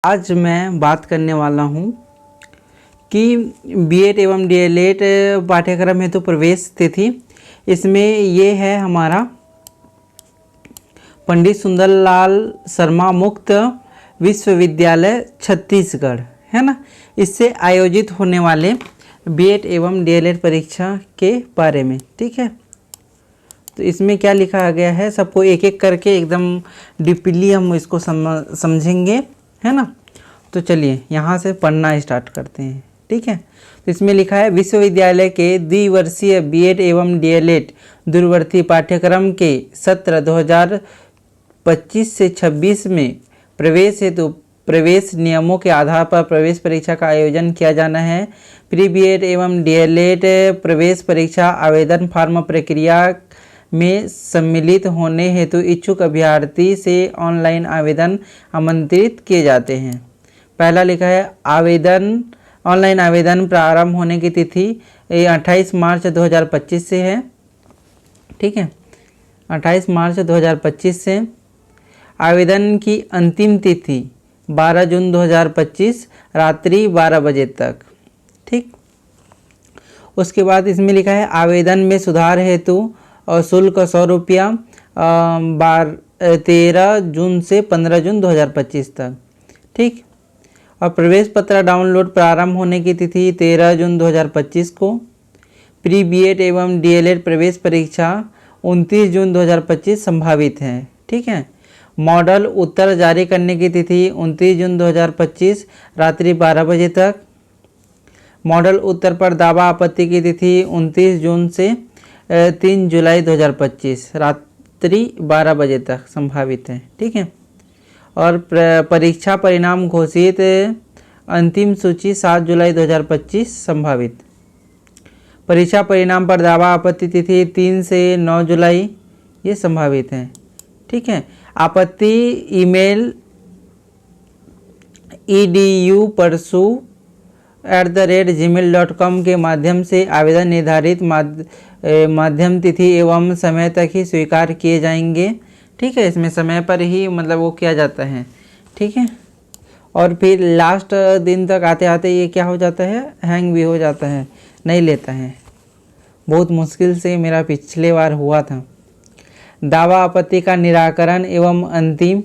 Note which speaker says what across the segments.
Speaker 1: आज मैं बात करने वाला हूँ कि बीएड एवं डीएलएड पाठ्यक्रम हेतु प्रवेश तिथि। इसमें ये है हमारा पंडित सुंदरलाल शर्मा मुक्त विश्वविद्यालय छत्तीसगढ़, है ना। इससे आयोजित होने वाले बीएड एवं डीएलएड परीक्षा के बारे में, ठीक है। तो इसमें क्या लिखा गया है, सबको एक एक करके एकदम डीपली हम इसको समझेंगे, है ना। तो चलिए यहाँ से पढ़ना स्टार्ट करते हैं, ठीक है। तो इसमें लिखा है विश्वविद्यालय के द्विवर्षीय बीएड एवं डीएलएड दूरवर्ती पाठ्यक्रम के सत्र 2025 से 26 में प्रवेश हेतु प्रवेश नियमों के आधार पर प्रवेश परीक्षा का आयोजन किया जाना है। प्री बीएड एवं डीएलएड प्रवेश परीक्षा आवेदन फॉर्म प्रक्रिया में सम्मिलित होने हेतु इच्छुक अभ्यर्थी से ऑनलाइन आवेदन आमंत्रित किए जाते हैं। पहला लिखा है ऑनलाइन आवेदन प्रारंभ होने की तिथि 28 मार्च 2025 से है, ठीक है। 28 मार्च 2025 से आवेदन की अंतिम तिथि 12 जून 2025 रात्रि 12 बजे तक, ठीक। उसके बाद इसमें लिखा है आवेदन में सुधार हेतु और शुल्क 100 रुपया 13 जून से 15 जून 2025 तक, ठीक। और प्रवेश पत्र डाउनलोड प्रारंभ होने की तिथि 13 जून 2025 को। प्री बीएड एवं डीएलएड प्रवेश परीक्षा 29 जून 2025 संभावित है, ठीक है। मॉडल उत्तर जारी करने की तिथि 29 जून 2025 रात्रि 12 बजे तक। मॉडल उत्तर पर दावा आपत्ति की तिथि 29 जून से 3 जुलाई 2025 रात्रि 12 बजे तक संभावित है, ठीक है। और परीक्षा परिणाम घोषित अंतिम सूची 7 जुलाई 2025 संभावित। परीक्षा परिणाम पर दावा आपत्ति तिथि 3 से 9 जुलाई ये संभावित है, ठीक है। आपत्ति ईमेल edu@gmail.com के माध्यम से आवेदन निर्धारित माध्यम तिथि एवं समय तक ही स्वीकार किए जाएंगे, ठीक है। इसमें समय पर ही मतलब वो किया जाता है, ठीक है। और फिर लास्ट दिन तक आते आते ये क्या हो जाता है, हैंग भी हो जाता है, नहीं लेता है। बहुत मुश्किल से मेरा पिछले बार हुआ था। दावा आपत्ति का निराकरण एवं अंतिम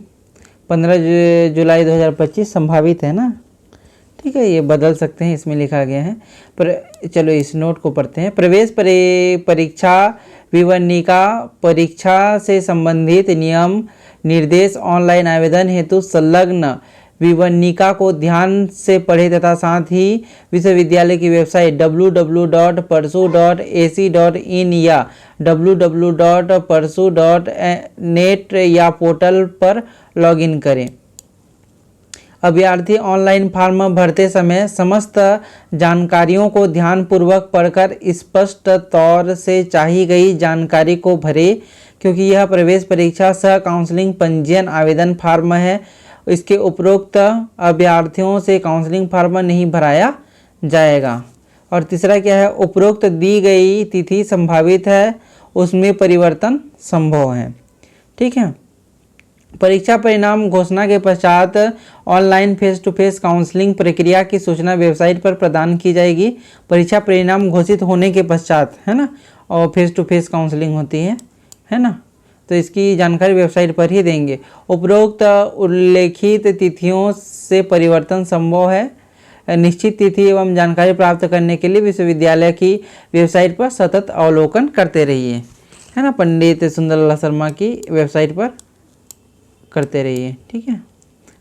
Speaker 1: 15 जुलाई 2025 संभावित है ना, ठीक है। ये बदल सकते हैं, इसमें लिखा गया है। पर चलो इस नोट को पढ़ते हैं। प्रवेश परीक्षा विवरणिका परीक्षा से संबंधित नियम निर्देश ऑनलाइन आवेदन हेतु संलग्न विवरणिका को ध्यान से पढ़े तथा साथ ही विश्वविद्यालय की वेबसाइट www.parsu.ac.in या www.parsu.net या पोर्टल पर लॉगिन करें। अभ्यर्थी ऑनलाइन फॉर्म भरते समय समस्त जानकारियों को ध्यानपूर्वक पढ़कर स्पष्ट तौर से चाही गई जानकारी को भरे, क्योंकि यह प्रवेश परीक्षा सह काउंसलिंग पंजीयन आवेदन फॉर्म है। इसके उपरोक्त अभ्यर्थियों से काउंसलिंग फॉर्म नहीं भराया जाएगा। और तीसरा क्या है, उपरोक्त दी गई तिथि संभावित है, उसमें परिवर्तन संभव है, ठीक है। परीक्षा परिणाम घोषणा के पश्चात online face to face counselling प्रक्रिया की सूचना वेबसाइट पर प्रदान की जाएगी। परीक्षा परिणाम घोषित होने के पश्चात, है ना, और फेस टू फेस काउंसलिंग होती है ना, तो इसकी जानकारी वेबसाइट पर ही देंगे। उपरोक्त उल्लेखित तिथियों से परिवर्तन संभव है। निश्चित तिथि एवं जानकारी प्राप्त करने के लिए विश्वविद्यालय की वेबसाइट पर सतत अवलोकन करते रहिए, है ना। पंडित सुंदरलाल शर्मा की वेबसाइट पर करते रहिए, ठीक है,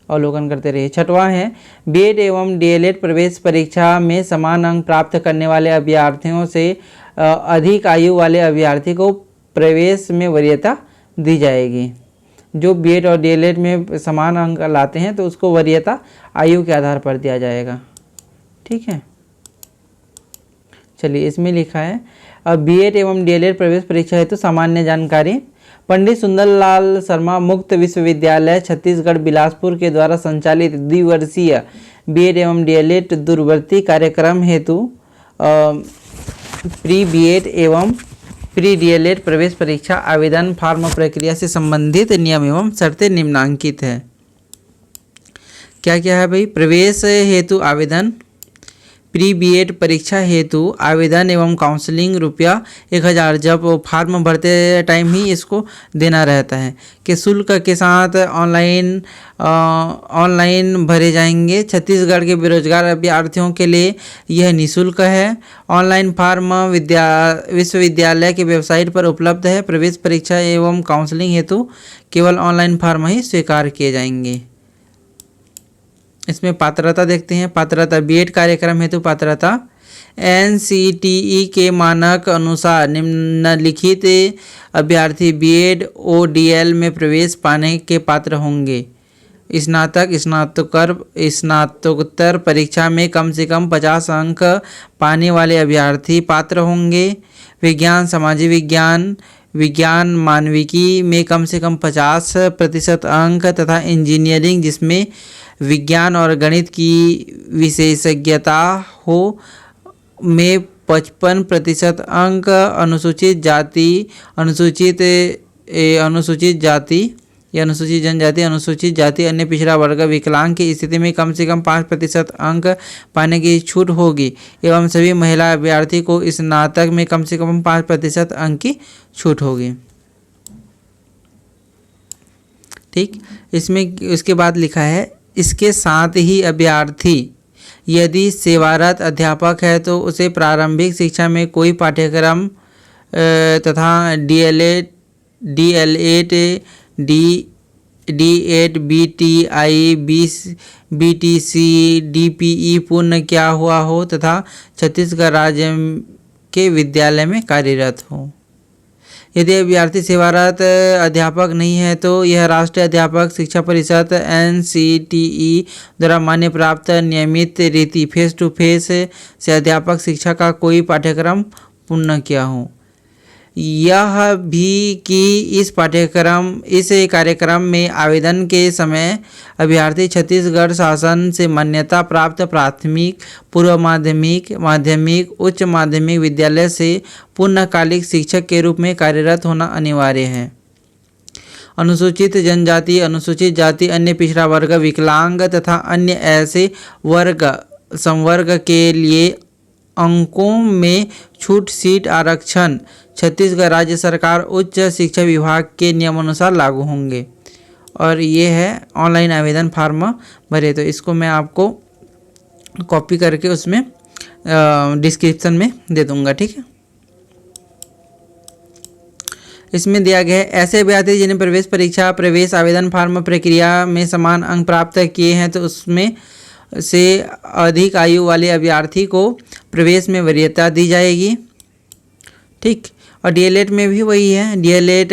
Speaker 1: अवलोकन करते रहिए। छठवां है बीएड एवं डीएलएड प्रवेश परीक्षा में समान अंक प्राप्त करने वाले अभ्यर्थियों से अधिक आयु वाले अभ्यर्थी को प्रवेश में वरीयता दी जाएगी। जो बीएड और डीएलएड में समान अंक लाते हैं तो उसको वरीयता आयु के आधार पर दिया जाएगा, ठीक है। चलिए इसमें लिखा है अब बीएड एवं डीएलएड प्रवेश परीक्षा हेतु सामान्य जानकारी। पंडित सुंदरलाल शर्मा मुक्त विश्वविद्यालय छत्तीसगढ़ बिलासपुर के द्वारा संचालित द्विवर्षीय बीएड एवं डीएलएड दूरवर्ती कार्यक्रम हेतु प्री बीएड एवं प्री डीएलएड प्रवेश परीक्षा आवेदन फॉर्म प्रक्रिया से संबंधित नियम एवं शर्तें निम्नांकित है। क्या क्या है भाई? प्रवेश हेतु आवेदन, प्री बीएड परीक्षा हेतु आवेदन एवं काउंसलिंग रुपया 1000। जब वो फार्म भरते टाइम ही इसको देना रहता है कि शुल्क के साथ ऑनलाइन भरे जाएंगे। छत्तीसगढ़ के बेरोजगार अभ्यर्थियों के लिए यह निःशुल्क है। ऑनलाइन फार्म विश्वविद्यालय की वेबसाइट पर उपलब्ध है। प्रवेश परीक्षा एवं काउंसलिंग हेतु केवल ऑनलाइन फार्म ही स्वीकार किए जाएंगे। इसमें पात्रता देखते हैं। पात्रता बीएड कार्यक्रम हेतु पात्रता एनसीटीई के मानक अनुसार निम्नलिखित अभ्यर्थी बीएड ओडीएल में प्रवेश पाने के पात्र होंगे। स्नातक स्नातकोत्तर परीक्षा में कम से कम 50 अंक पाने वाले अभ्यर्थी पात्र होंगे। विज्ञान सामाजिक विज्ञान मानविकी में कम से कम 50% अंक तथा इंजीनियरिंग जिसमें विज्ञान और गणित की विशेषज्ञता हो में 55% अंक। अनुसूचित जनजाति अनुसूचित जाति अन्य पिछड़ा वर्ग विकलांग की स्थिति में कम से कम 5% अंक पाने की छूट होगी एवं सभी महिला अभ्यर्थी को स्नातक में कम से कम 5% अंक की छूट होगी। ठीक, इसमें उसके बाद लिखा है इसके साथ ही अभ्यर्थी यदि सेवारत अध्यापक है तो उसे प्रारंभिक शिक्षा में कोई पाठ्यक्रम तथा डीएलएड बीटीआई बीटीसी डीपीई पूर्ण किया हुआ हो तथा छत्तीसगढ़ राज्य के विद्यालय में कार्यरत हो। यदि अभ्यर्थी सेवारत अध्यापक नहीं है तो यह राष्ट्रीय अध्यापक शिक्षा परिषद एनसीटीई द्वारा मान्य प्राप्त नियमित रीति फेस टू फेस से अध्यापक शिक्षा का कोई पाठ्यक्रम पूर्ण किया हो। यह भी कि इस कार्यक्रम में आवेदन के समय अभ्यर्थी छत्तीसगढ़ शासन से मान्यता प्राप्त प्राथमिक पूर्व माध्यमिक उच्च माध्यमिक विद्यालय से पूर्णकालिक शिक्षक के रूप में कार्यरत होना अनिवार्य है। अनुसूचित जनजाति अनुसूचित जाति अन्य पिछड़ा वर्ग विकलांग तथा अन्य ऐसे संवर्ग के लिए अंकों में छूट सीट आरक्षण छत्तीसगढ़ राज्य सरकार उच्च शिक्षा विभाग के नियमानुसार लागू होंगे। और ये है ऑनलाइन आवेदन फार्म भरे, तो इसको मैं आपको कॉपी करके उसमें डिस्क्रिप्शन में दे दूंगा। ठीक है, इसमें दिया गया है ऐसे अभ्यर्थी जिन्हें प्रवेश परीक्षा प्रवेश आवेदन फार्म प्रक्रिया में समान अंक प्राप्त किए हैं तो उसमें से अधिक आयु वाले अभ्यर्थी को प्रवेश में वरीयता दी जाएगी। ठीक, और डीएलएड में भी वही है। डीएलएड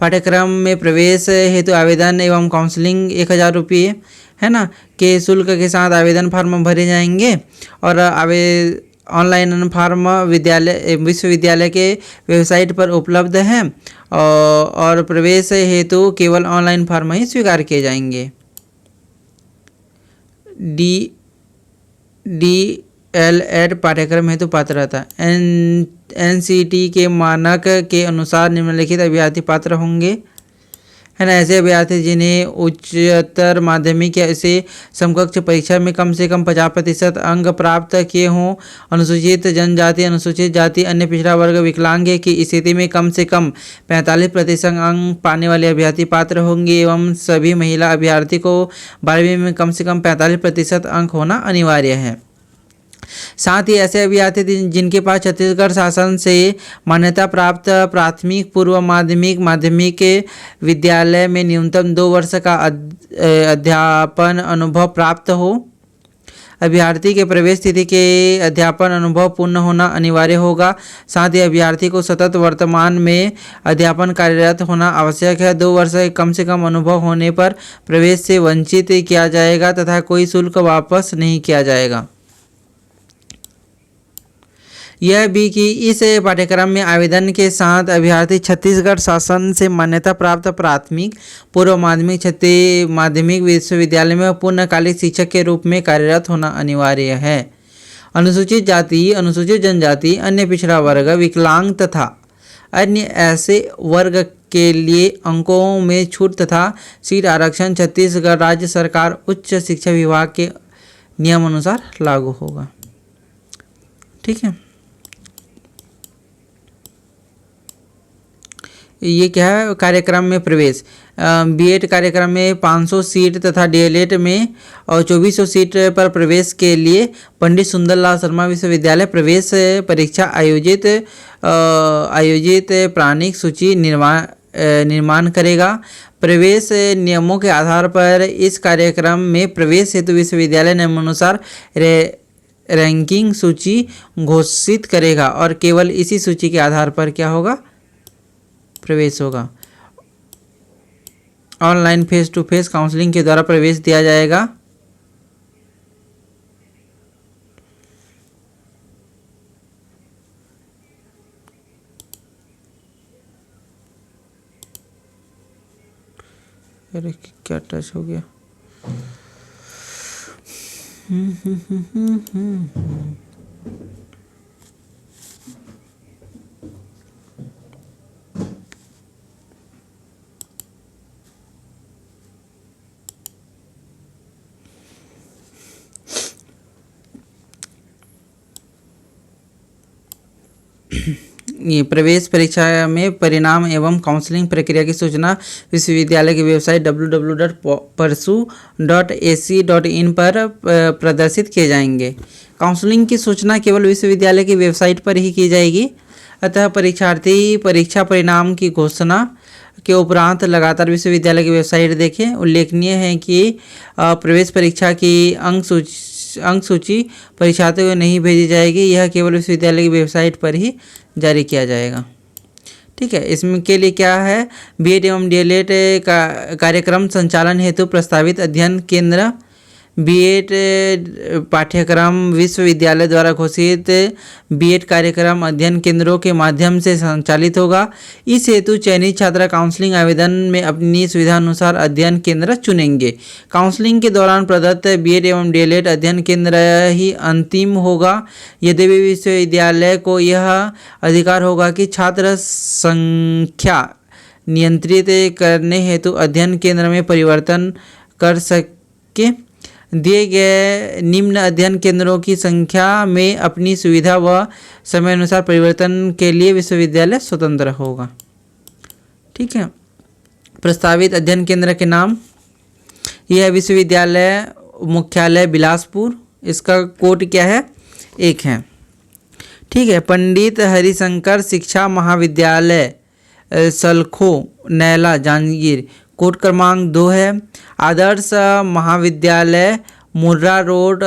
Speaker 1: पाठ्यक्रम में प्रवेश हेतु आवेदन एवं काउंसलिंग 1000 रुपये है ना के शुल्क के साथ आवेदन फार्म भरे जाएंगे। और ऑनलाइन फार्म विश्वविद्यालय के वेबसाइट पर उपलब्ध है और प्रवेश हेतु केवल ऑनलाइन फार्म ही स्वीकार किए जाएंगे। डीएलएड पाठ्यक्रम हेतु पात्रता एनसीटी के मानक के अनुसार निम्नलिखित अभ्यर्थी पात्र होंगे, है ना। ऐसे अभ्यर्थी जिन्हें उच्चतर माध्यमिक या इसे समकक्ष परीक्षा में कम से कम 50% अंक प्राप्त किए हों। अनुसूचित जनजाति अनुसूचित जाति अन्य पिछड़ा वर्ग विकलांग की स्थिति में कम से कम 45% अंक पाने वाले अभ्यर्थी पात्र होंगे एवं सभी महिला अभ्यर्थी को 12वीं में कम से कम 45% अंक होना अनिवार्य है। साथ ही ऐसे अभ्यर्थी जिनके पास छत्तीसगढ़ शासन से मान्यता प्राप्त प्राथमिक पूर्व माध्यमिक विद्यालय में न्यूनतम 2 वर्ष का अध्यापन अनुभव प्राप्त हो। अभ्यर्थी के प्रवेश तिथि के अध्यापन अनुभव पूर्ण होना अनिवार्य होगा। साथ ही अभ्यर्थी को सतत वर्तमान में अध्यापन कार्यरत होना आवश्यक है। 2 वर्ष के कम से कम अनुभव होने पर प्रवेश से वंचित किया जाएगा तथा कोई शुल्क वापस नहीं किया जाएगा। यह भी कि इस पाठ्यक्रम में आवेदन के साथ अभ्यर्थी छत्तीसगढ़ शासन से मान्यता प्राप्त प्राथमिक पूर्व माध्यमिक विश्वविद्यालय में पूर्णकालिक शिक्षक के रूप में कार्यरत होना अनिवार्य है। अनुसूचित जाति अनुसूचित जनजाति अन्य पिछड़ा वर्ग विकलांग तथा अन्य ऐसे वर्ग के लिए अंकों में छूट तथा सीट आरक्षण छत्तीसगढ़ राज्य सरकार उच्च शिक्षा विभाग के नियम अनुसार लागू होगा। ठीक है, ये क्या है, कार्यक्रम में प्रवेश। बीएड कार्यक्रम में 500 सीट तथा डीएलएड में और 2400 सीट पर प्रवेश के लिए पंडित सुंदरलाल शर्मा विश्वविद्यालय प्रवेश परीक्षा आयोजित प्राणिक सूची निर्माण करेगा। प्रवेश नियमों के आधार पर इस कार्यक्रम में प्रवेश हेतु विश्वविद्यालय नियमानुसार रैंकिंग सूची घोषित करेगा और केवल इसी सूची के आधार पर क्या होगा, प्रवेश होगा। Online face to face counselling के द्वारा प्रवेश दिया जाएगा। अरे क्या टच हो गया। ये प्रवेश परीक्षा में परिणाम एवं काउंसलिंग प्रक्रिया की सूचना विश्वविद्यालय की वेबसाइट www.persu.ac.in पर प्रदर्शित किए जाएंगे। काउंसलिंग की सूचना केवल विश्वविद्यालय की वेबसाइट पर ही की जाएगी। अतः परीक्षार्थी परीक्षा परिणाम की घोषणा के उपरांत लगातार विश्वविद्यालय की वेबसाइट देखें। उल्लेखनीय है कि प्रवेश परीक्षा की अंक सूची परीक्षार्थियों को नहीं भेजी जाएगी, यह केवल विश्वविद्यालय की वेबसाइट पर ही जारी किया जाएगा। ठीक है, इसमें के लिए क्या है, बीएड एवं डीएलएड का कार्यक्रम संचालन हेतु प्रस्तावित अध्ययन केंद्र बीएड पाठ्यक्रम विश्वविद्यालय द्वारा घोषित बीएड कार्यक्रम अध्ययन केंद्रों के माध्यम से संचालित होगा। इस हेतु चयनित छात्र काउंसलिंग आवेदन में अपनी सुविधा अनुसार अध्ययन केंद्र चुनेंगे। काउंसलिंग के दौरान प्रदत्त बीएड एवं डीएलएड अध्ययन केंद्र ही अंतिम होगा। यद्यपि विश्वविद्यालय को यह अधिकार होगा कि छात्र संख्या नियंत्रित करने हेतु अध्ययन केंद्र में परिवर्तन कर सके। दिए गए निम्न अध्ययन केंद्रों की संख्या में अपनी सुविधा व समय अनुसार परिवर्तन के लिए विश्वविद्यालय स्वतंत्र होगा। ठीक है, प्रस्तावित अध्ययन केंद्र के नाम, यह विश्वविद्यालय मुख्यालय बिलासपुर, इसका कोड क्या है, 1 है। ठीक है, पंडित हरिशंकर शिक्षा महाविद्यालय सलखो नैला जांजगीर, कोड क्रमांक 2 है। आदर्श महाविद्यालय मुर्रा रोड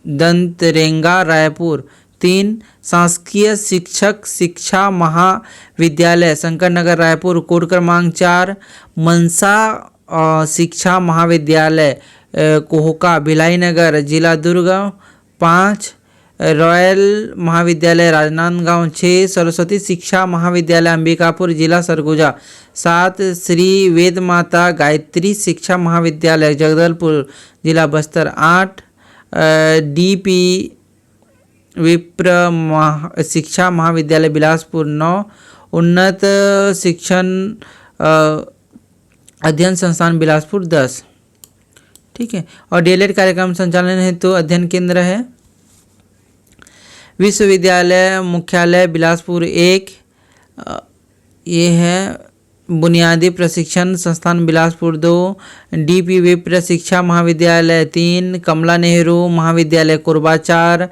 Speaker 1: दंतरेंगा रायपुर 3। शासकीय शिक्षक शिक्षा महाविद्यालय शंकर नगर रायपुर, कोड क्रमांक 4। मनसा शिक्षा महाविद्यालय कोहका भिलाई नगर जिला दुर्ग 5। रॉयल महाविद्यालय राजनांदगांव 6। सरस्वती शिक्षा महाविद्यालय अंबिकापुर जिला सरगुजा 7। श्री वेद माता गायत्री शिक्षा महाविद्यालय जगदलपुर जिला बस्तर 8। डीपी विप्र शिक्षा महाविद्यालय बिलासपुर 9। उन्नत शिक्षण अध्ययन संस्थान बिलासपुर 10। ठीक है, और डीएलएड कार्यक्रम संचालन हेतु अध्ययन केंद्र है विश्वविद्यालय मुख्यालय बिलासपुर 1, ये है बुनियादी प्रशिक्षण संस्थान बिलासपुर 2। डीपी विप्र शिक्षा महाविद्यालय 3। कमला नेहरू महाविद्यालय कोरबा 4।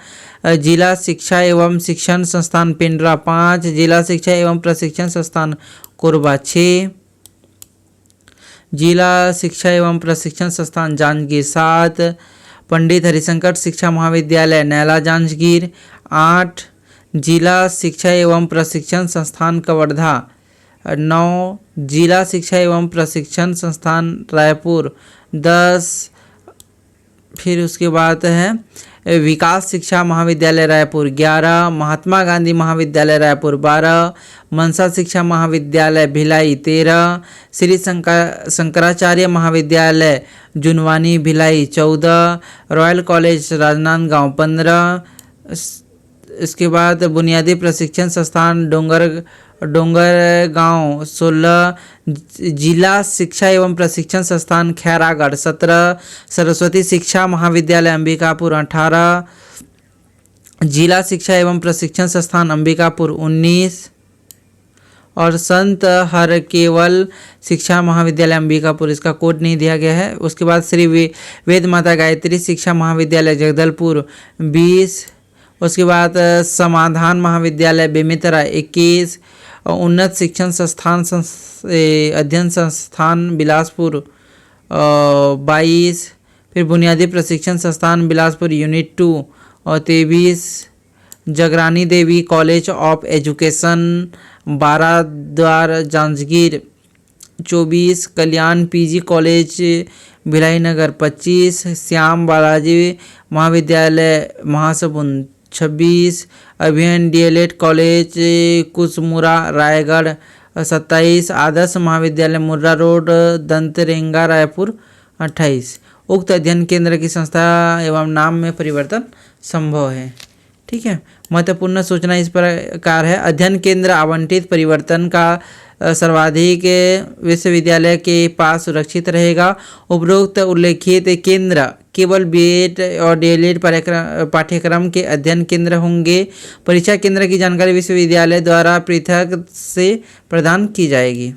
Speaker 1: जिला शिक्षा एवं शिक्षण संस्थान पिंडरा 5। जिला शिक्षा एवं प्रशिक्षण संस्थान कोरबा 6। जिला शिक्षा एवं प्रशिक्षण संस्थान जांजगीर 7। पंडित हरिशंकर शिक्षा महाविद्यालय नैला जांजगीर 8। जिला शिक्षा एवं प्रशिक्षण संस्थान कवर्धा 9। जिला शिक्षा एवं प्रशिक्षण संस्थान रायपुर 10। फिर उसके बाद है विकास शिक्षा महाविद्यालय रायपुर 11। महात्मा गांधी महाविद्यालय रायपुर 12। मनसा शिक्षा महाविद्यालय भिलाई 13। श्री शंकराचार्य महाविद्यालय जुनवानी भिलाई 14। Royal college Rajnandgaon 15। इसके बाद बुनियादी प्रशिक्षण संस्थान डोंगरगांव। 16 जिला शिक्षा एवं प्रशिक्षण संस्थान खैरागढ़। 17 सरस्वती शिक्षा महाविद्यालय अंबिकापुर। 18 जिला शिक्षा एवं प्रशिक्षण संस्थान अंबिकापुर। 19 और संत हरकेवल शिक्षा महाविद्यालय अंबिकापुर, इसका कोड नहीं दिया गया है। उसके बाद श्री वेद माता गायत्री शिक्षा महाविद्यालय जगदलपुर 20। उसके बाद समाधान महाविद्यालय बेमेतरा 21। उन्नत शिक्षण संस्थान अध्ययन संस्थान बिलासपुर 22। फिर बुनियादी प्रशिक्षण संस्थान बिलासपुर यूनिट 2 और 23। Jagrani Devi college of education Baradwar Janjgir 24। Kalyan PG college Bhilai Nagar 25। Shyam Balaji Mahavidyalaya Mahasamund 26। Abhiyan DElEd college Kusmura Raigarh 27। Adarsh Mahavidyalaya Murra road दंतरेंगा Raipur 28। उक्त अध्ययन केंद्र की संस्था एवं नाम में परिवर्तन संभव है। ठीक है, महत्वपूर्ण सूचना इस प्रकार है। अध्ययन केंद्र आवंटित परिवर्तन का सर्वाधिक विश्वविद्यालय के पास सुरक्षित रहेगा। उपरोक्त उल्लेखित केंद्र केवल बीएड और डीएलएड पाठ्यक्रम के अध्ययन केंद्र होंगे। परीक्षा केंद्र की जानकारी विश्वविद्यालय द्वारा पृथक से प्रदान की जाएगी।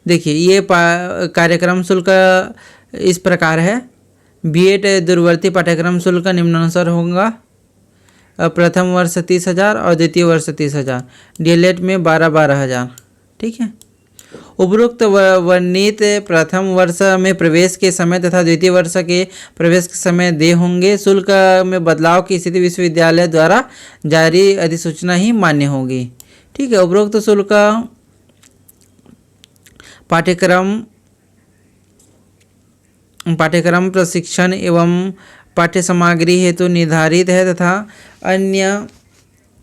Speaker 1: देखिए, ये कार्यक्रम शुल्क इस प्रकार है। बीएड दूरवर्ती पाठ्यक्रम शुल्क निम्नानुसार होगा। प्रथम वर्ष 30,000 और द्वितीय वर्ष 30,000। डीएलएड में 12,000। ठीक है, उपरोक्त वर्णित प्रथम वर्ष में प्रवेश के समय तथा द्वितीय वर्ष के प्रवेश के समय देय होंगे। शुल्क में बदलाव की स्थिति विश्वविद्यालय द्वारा जारी अधिसूचना ही मान्य होगी। ठीक है, उपरोक्त शुल्क पाठ्यक्रम प्रशिक्षण एवं पाठ्य सामग्री हेतु निर्धारित है तथा अन्य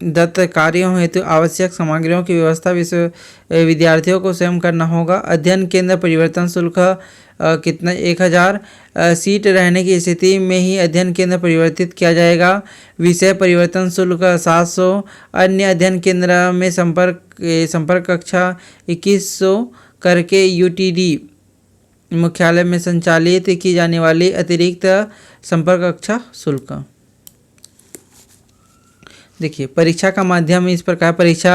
Speaker 1: दत्त कार्यों हेतु आवश्यक सामग्रियों की व्यवस्था विद्यार्थियों को स्वयं करना होगा। अध्ययन केंद्र परिवर्तन शुल्क कितना 1,000। सीट रहने की स्थिति में ही अध्ययन केंद्र परिवर्तित किया जाएगा। विषय परिवर्तन शुल्क 700। अन्य अध्ययन केंद्र में संपर्क कक्षा 2100 करके यूटीडी मुख्यालय में संचालित की जाने वाली अतिरिक्त संपर्क कक्षा शुल्क। देखिए, परीक्षा का माध्यम इस प्रकार परीक्षा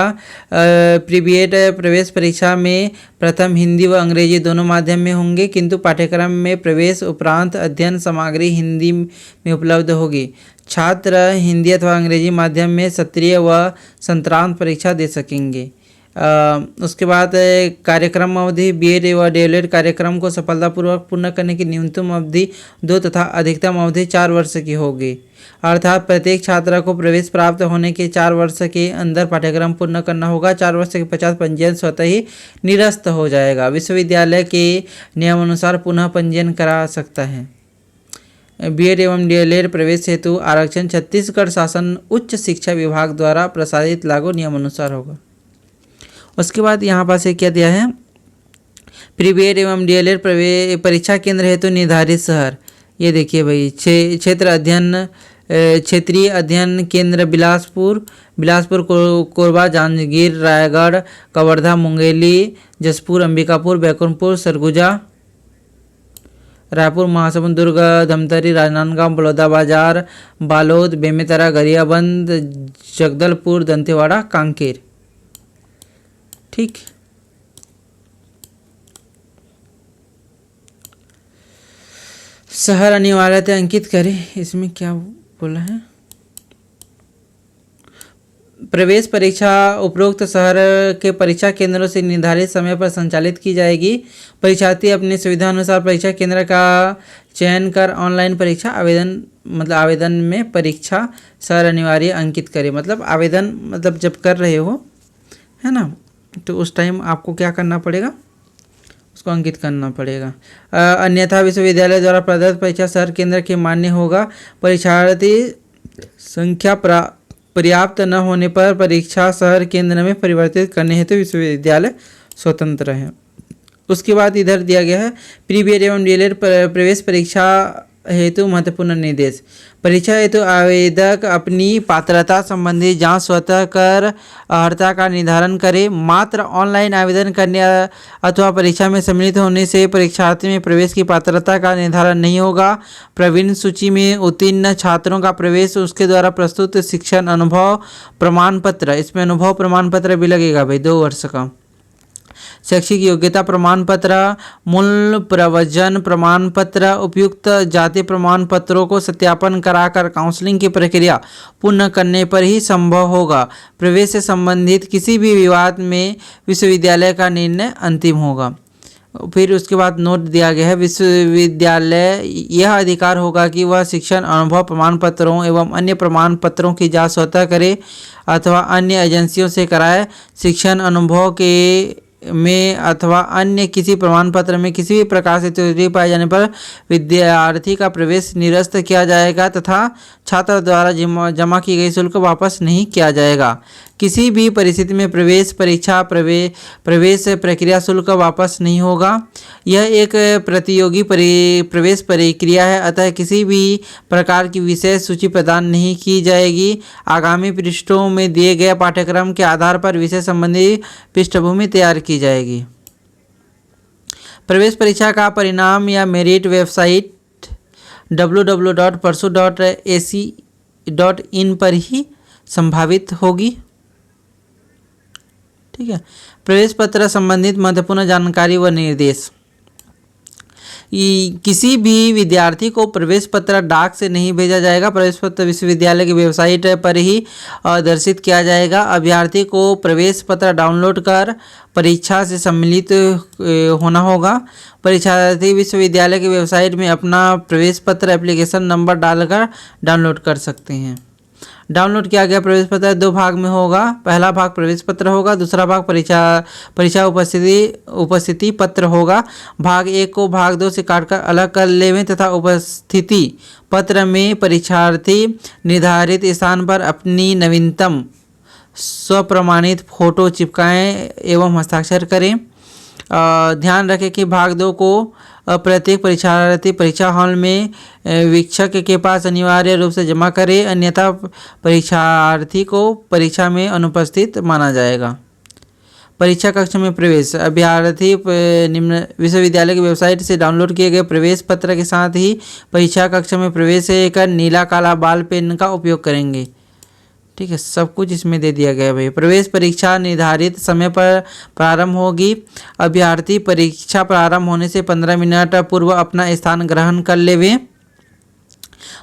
Speaker 1: प्रीबीएड प्रवेश परीक्षा में प्रथम हिंदी व अंग्रेजी दोनों माध्यम में होंगे, किंतु पाठ्यक्रम में प्रवेश उपरांत अध्ययन सामग्री हिंदी में उपलब्ध होगी। छात्र हिंदी अथवा अंग्रेजी माध्यम में सत्रीय व संत्रांत परीक्षा दे सकेंगे। उसके बाद कार्यक्रम अवधि बीएड व डीएलएड कार्यक्रम को सफलतापूर्वक पूर्ण करने की न्यूनतम अवधि 2 तथा अधिकतम अवधि 4 वर्ष की होगी। अर्थात प्रत्येक छात्र को प्रवेश प्राप्त होने के 4 वर्ष के अंदर पाठ्यक्रम पूर्ण करना होगा। 4 वर्ष के 50 पंजीयन स्वतः ही निरस्त हो जाएगा। विश्वविद्यालय के नियमानुसार पुनः पंजीयन करा सकता है। बीएड एवं डीएलएड प्रवेश हेतु आरक्षण छत्तीसगढ़ शासन उच्च शिक्षा विभाग द्वारा प्रसारित लागू नियमानुसार होगा। उसके बाद यहाँ पास क्या दिया है, प्री बीएड एवं डीएलएड परीक्षा केंद्र हेतु निर्धारित शहर। ये देखिए भाई, क्षेत्रीय अध्ययन केंद्र बिलासपुर, कोरबा, जांजगीर, रायगढ़, कवर्धा, मुंगेली, जसपुर, अंबिकापुर, बैकुंठपुर, सरगुजा, रायपुर, महासमुंद, दुर्ग, धमतरी, राजनांदगांव, बलौदाबाजार, बालोद, बेमेतरा, गरियाबंद, जगदलपुर, दंतेवाड़ा, कांकेर। ठीक, शहर अनिवार्यतः अंकित करें। इसमें क्या बोला है, प्रवेश परीक्षा उपरोक्त शहर के परीक्षा केंद्रों से निर्धारित समय पर संचालित की जाएगी। परीक्षार्थी अपनी सुविधा अनुसार परीक्षा केंद्र का चयन कर ऑनलाइन परीक्षा आवेदन में परीक्षा शहर अनिवार्य अंकित करें। मतलब आवेदन जब कर रहे हो, है ना, तो उस टाइम आपको क्या करना पड़ेगा, उसको अंकित करना पड़ेगा। अन्यथा विश्वविद्यालय द्वारा प्रदत्त परीक्षा शहर केंद्र के मान्य होगा। परीक्षार्थी संख्या पर्याप्त न होने पर परीक्षा शहर केंद्र में परिवर्तित करने हेतु विश्वविद्यालय स्वतंत्र है। उसके बाद इधर दिया गया है, प्री बीएड एवं डीएलएड प्रवेश परीक्षा हेतु महत्वपूर्ण निर्देश। परीक्षा हेतु आवेदक अपनी पात्रता संबंधी जांच स्वतः कर अर्हता का निर्धारण करे। मात्र ऑनलाइन आवेदन करने अथवा परीक्षा में सम्मिलित होने से परीक्षार्थी में प्रवेश की पात्रता का निर्धारण नहीं होगा। प्रवीण सूची में उत्तीर्ण छात्रों का प्रवेश उसके द्वारा प्रस्तुत शिक्षण अनुभव प्रमाण पत्र, इसमें अनुभव प्रमाण पत्र भी लगेगा भाई 2 वर्ष का। शैक्षिक योग्यता प्रमाण पत्र, मूल प्रवचन प्रमाण पत्र, उपयुक्त जाति प्रमाण पत्रों को सत्यापन कराकर काउंसलिंग की प्रक्रिया पूर्ण करने पर ही संभव होगा। प्रवेश से संबंधित किसी भी विवाद में विश्वविद्यालय का निर्णय अंतिम होगा। फिर उसके बाद नोट दिया गया है, विश्वविद्यालय यह अधिकार होगा कि वह शिक्षण अनुभव प्रमाण पत्रों एवं अन्य प्रमाण पत्रों की जांच स्वतः करे अथवा अन्य एजेंसियों से कराए। शिक्षण अनुभव के में अथवा अन्य किसी प्रमाण पत्र में किसी भी प्रकार से त्रुटि पाए जाने पर विद्यार्थी का प्रवेश निरस्त किया जाएगा तथा छात्र द्वारा जमा की गई शुल्क वापस नहीं किया जाएगा। किसी भी परिस्थिति में प्रवेश परीक्षा प्रवेश प्रक्रिया शुल्क वापस नहीं होगा। यह एक प्रतियोगी प्रवेश प्रक्रिया है, अतः किसी भी प्रकार की विषय सूची प्रदान नहीं की जाएगी। आगामी पृष्ठों में दिए गए पाठ्यक्रम के आधार पर विषय संबंधी पृष्ठभूमि तैयार की जाएगी। प्रवेश परीक्षा का परिणाम या मेरिट वेबसाइट www.persu.ac.in पर ही संभावित होगी। ठीक है। प्रवेश पत्र संबंधित महत्वपूर्ण जानकारी व निर्देश। किसी भी विद्यार्थी को प्रवेश पत्र डाक से नहीं भेजा जाएगा। प्रवेश पत्र विश्वविद्यालय की वेबसाइट पर ही दर्शित किया जाएगा। अभ्यर्थी को प्रवेश पत्र डाउनलोड कर परीक्षा से सम्मिलित होना होगा। परीक्षार्थी विश्वविद्यालय की वेबसाइट में अपना प्रवेश पत्र एप्लीकेशन नंबर डालकर डाउनलोड कर सकते हैं। डाउनलोड किया गया प्रवेश पत्र 2 भाग में होगा। पहला भाग प्रवेश पत्र होगा, दूसरा भाग परीक्षा उपस्थिति पत्र होगा। भाग 1 को भाग 2 से काटकर अलग कर लेवें तथा उपस्थिति पत्र में परीक्षार्थी निर्धारित स्थान पर अपनी नवीनतम स्वप्रमाणित फोटो चिपकाएं एवं हस्ताक्षर करें। ध्यान रखें कि भाग 2 को प्रत्येक परीक्षार्थी परीक्षा हॉल में वीक्षक के पास अनिवार्य रूप से जमा करे, अन्यथा परीक्षार्थी को परीक्षा में अनुपस्थित माना जाएगा। परीक्षा कक्ष में प्रवेश। अभ्यर्थी निम्न विश्वविद्यालय की वेबसाइट से डाउनलोड किए गए प्रवेश पत्र के साथ ही परीक्षा कक्ष में प्रवेश कर नीला काला बाल पेन का उपयोग करेंगे। ठीक है, सब कुछ इसमें दे दिया गया है भाई। प्रवेश परीक्षा निर्धारित समय पर प्रारंभ होगी। अभ्यर्थी परीक्षा प्रारंभ होने से 15 मिनट पूर्व अपना स्थान ग्रहण कर लेवे।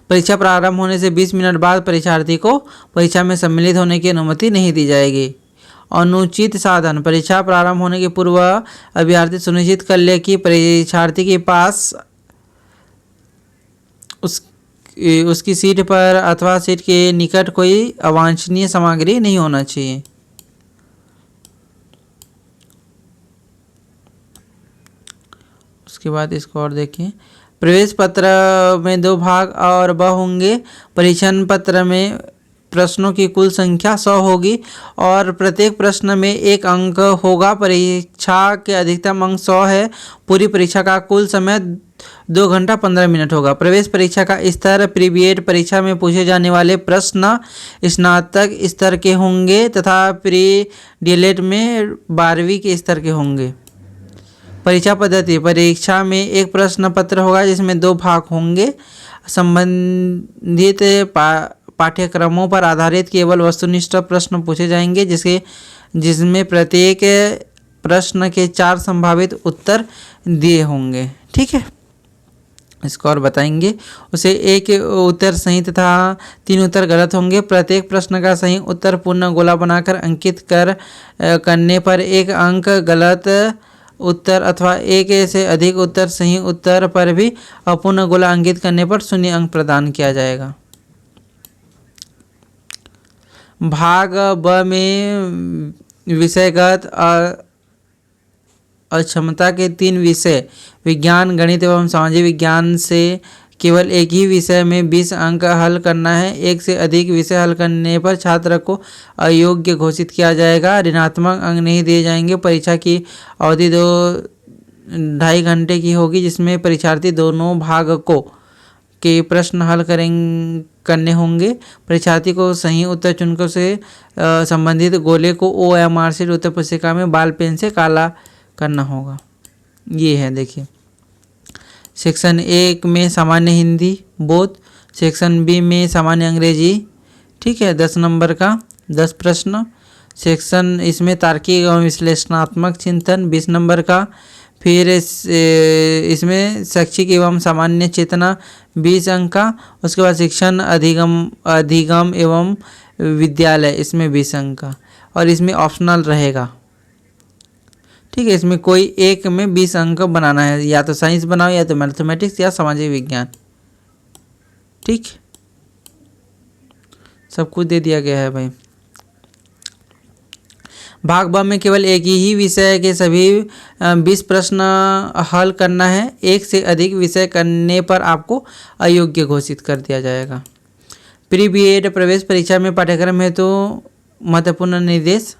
Speaker 1: परीक्षा प्रारंभ होने से 20 मिनट बाद परीक्षार्थी को परीक्षा में सम्मिलित होने की अनुमति नहीं दी जाएगी। अनुचित साधन। परीक्षा प्रारंभ होने के पूर्व अभ्यर्थी सुनिश्चित कर ले कि परीक्षार्थी के पास उसकी सीट पर अथवा सीट के निकट कोई अवांछनीय सामग्री नहीं होना चाहिए। उसके बाद इसको और देखिए। प्रवेश पत्र में 2 भाग और ब होंगे। परीक्षण पत्र में प्रश्नों की कुल संख्या 100 होगी और प्रत्येक प्रश्न में 1 अंक होगा। परीक्षा के अधिकतम अंक 100 है। पूरी परीक्षा का कुल समय 2 घंटा 15 मिनट होगा। प्रवेश परीक्षा का स्तर प्रीबीएड परीक्षा में पूछे जाने वाले प्रश्न स्नातक स्तर के होंगे तथा प्री डीएलएड में 12वीं के स्तर के होंगे। परीक्षा पद्धति। परीक्षा में एक प्रश्न पत्र होगा जिसमें 2 भाग होंगे। संबंधित पाठ्यक्रमों पर आधारित केवल वस्तुनिष्ठ प्रश्न पूछे जाएंगे जिसमें प्रत्येक प्रश्न के 4 संभावित उत्तर दिए होंगे। ठीक है, इसको और बताएंगे। उसे 1 उत्तर सही तथा 3 उत्तर गलत होंगे। प्रत्येक प्रश्न का सही उत्तर पूर्ण गोला बनाकर अंकित करने पर 1 अंक, गलत उत्तर अथवा 1 से अधिक उत्तर सही उत्तर पर भी अपूर्ण गोला अंकित करने पर 0 अंक प्रदान किया जाएगा। भाग ब में विषयगत अक्षमता के 3 विषय विज्ञान, गणित एवं सामाजिक विज्ञान से केवल एक ही विषय में 20 अंक हल करना है। 1 से अधिक विषय हल करने पर छात्र को अयोग्य घोषित किया जाएगा। ऋणात्मक अंक नहीं दिए जाएंगे। परीक्षा की अवधि 2.5 घंटे की होगी जिसमें परीक्षार्थी दोनों भाग को के प्रश्न हल करने होंगे। परीक्षार्थी को सही उत्तर चुनकर से संबंधित गोले को OMR शीट उत्तर पुस्तिका में बाल पेन से काला करना होगा। ये है, देखिए सेक्शन 1 में सामान्य हिंदी बोध, सेक्शन B में सामान्य अंग्रेजी, ठीक है, 10 नंबर का 10 प्रश्न। सेक्शन इसमें तार्किक एवं विश्लेषणात्मक चिंतन 20 नंबर का। फिर इसमें शैक्षिक एवं सामान्य चेतना 20 अंक का। उसके बाद शिक्षण अधिगम एवं विद्यालय, इसमें 20 अंक का, और इसमें ऑप्शनल रहेगा, ठीक है। इसमें कोई एक में 20 अंक बनाना है, या तो साइंस बनाओ या तो मैथमेटिक्स या सामाजिक विज्ञान, ठीक, सब कुछ दे दिया गया है भाई। भाग ब में केवल एक ही विषय के सभी 20 प्रश्न हल करना है। एक से अधिक विषय करने पर आपको अयोग्य घोषित कर दिया जाएगा। प्री B.Ed प्रवेश परीक्षा में पाठ्यक्रम हेतु महत्वपूर्ण निर्देश।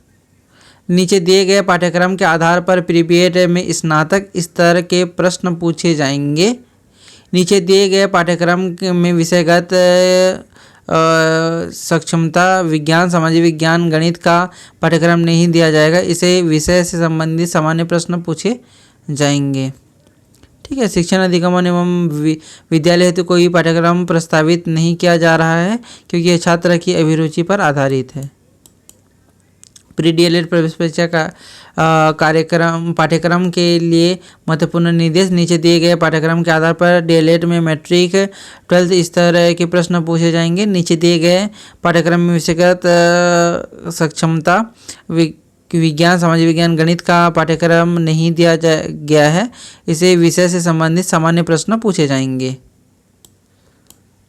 Speaker 1: नीचे दिए गए पाठ्यक्रम के आधार पर प्री B.Ed में स्नातक स्तर के प्रश्न पूछे जाएंगे। नीचे दिए गए पाठ्यक्रम में विषयगत सक्षमता विज्ञान, सामाजिक विज्ञान, गणित का पाठ्यक्रम नहीं दिया जाएगा। इसे विषय से संबंधित सामान्य प्रश्न पूछे जाएंगे, ठीक है। शिक्षण अधिगम एवं विद्यालय हेतु कोई पाठ्यक्रम प्रस्तावित नहीं किया जा रहा है, क्योंकि यह छात्र की अभिरुचि पर आधारित है। प्री D.Ed प्रवेश परीक्षा का पाठ्यक्रम के लिए महत्वपूर्ण निर्देश। नीचे दिए गए पाठ्यक्रम के आधार पर D.Ed में मैट्रिक 12th स्तर के प्रश्न पूछे जाएंगे। नीचे दिए गए पाठ्यक्रम में विषयगत सक्षमता विज्ञान, सामाजिक विज्ञान, गणित का पाठ्यक्रम नहीं दिया गया है। इसे विषय से संबंधित सामान्य प्रश्न पूछे जाएंगे,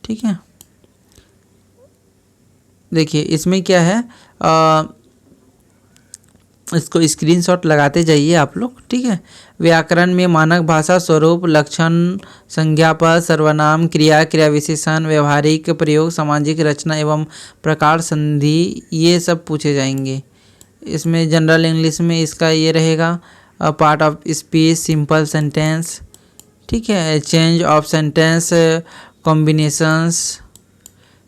Speaker 1: ठीक है। देखिए इसमें क्या है, इसको स्क्रीनशॉट लगाते जाइए आप लोग, ठीक है। व्याकरण में मानक भाषा, स्वरूप, लक्षण, संज्ञापद, सर्वनाम, क्रिया, क्रिया विशेषण, व्यवहारिक प्रयोग, सामाजिक रचना एवं प्रकार, संधि, ये सब पूछे जाएंगे। इसमें जनरल इंग्लिश में इसका ये रहेगा part of speech, simple sentence, ठीक है, change of sentence, combinations,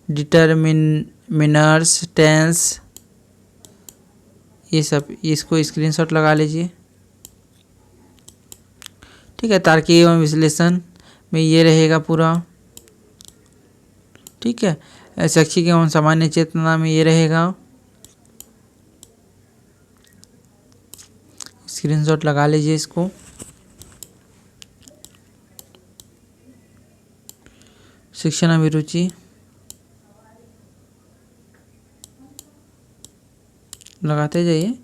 Speaker 1: determiners, tense, ये सब, इसको स्क्रीनशॉट लगा लीजिए, ठीक है। तार्किक एवं विश्लेषण में ये रहेगा पूरा, ठीक है। शैक्षिक एवं सामान्य चेतना में ये रहेगा, स्क्रीनशॉट लगा लीजिए इसको। शिक्षण अभिरुचि लगाते जाइए।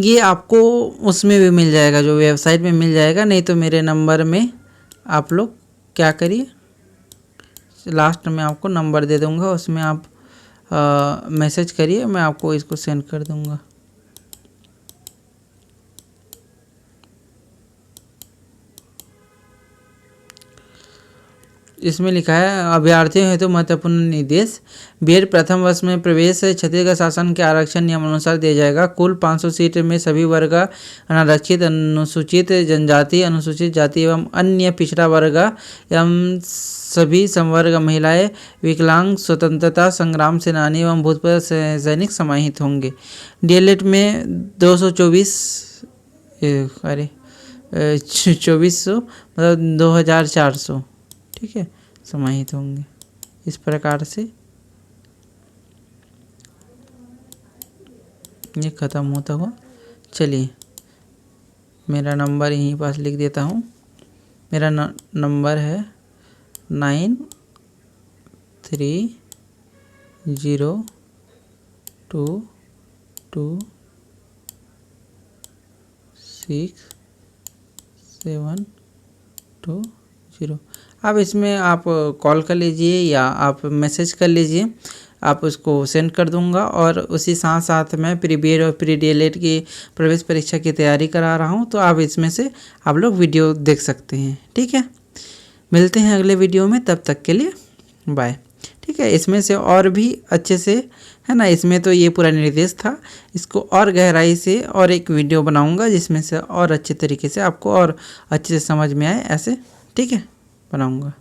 Speaker 1: ये आपको उसमें भी मिल जाएगा, जो वेबसाइट में मिल जाएगा, नहीं तो मेरे नंबर में आप लोग क्या करिए, लास्ट में आपको नंबर दे दूंगा, उसमें आप मैसेज करिए, मैं आपको इसको सेंड कर दूंगा। इसमें लिखा है अभ्यर्थियों हेतु महत्वपूर्ण निर्देश। B.Ed प्रथम वर्ष में प्रवेश छत्तीसगढ़ शासन के आरक्षण नियमानुसार दिया जाएगा। कुल 500 सीट में सभी वर्ग, अनारक्षित, अनुसूचित जनजाति, अनुसूचित जाति एवं अन्य पिछड़ा वर्ग एवं सभी संवर्ग महिलाएं, विकलांग, स्वतंत्रता संग्राम सेनानी एवं भूतपूर्व सैनिक समाहित होंगे। D.Ed में 2400 मतलब 2400, ठीक है, समाहित होंगे। इस प्रकार से ये ख़त्म होता हुआ। चलिए मेरा नंबर यहीं पास लिख देता हूँ। मेरा नंबर है 9302267220। आप इसमें आप कॉल कर लीजिए या आप मैसेज कर लीजिए, आप उसको सेंड कर दूंगा। और उसी साथ साथ मैं प्री B.Ed और प्री D.Ed की प्रवेश परीक्षा की तैयारी करा रहा हूं, तो आप इसमें से आप लोग वीडियो देख सकते हैं, ठीक है। मिलते हैं अगले वीडियो में, तब तक के लिए बाय, ठीक है। इसमें से और भी अच्छे से है ना, इसमें तो ये पूरा निर्देश था, इसको और गहराई से और एक वीडियो बनाऊंगा जिसमें से और अच्छे तरीके से आपको और अच्छे से समझ में आए ऐसे, ठीक है। बनाऊंगा।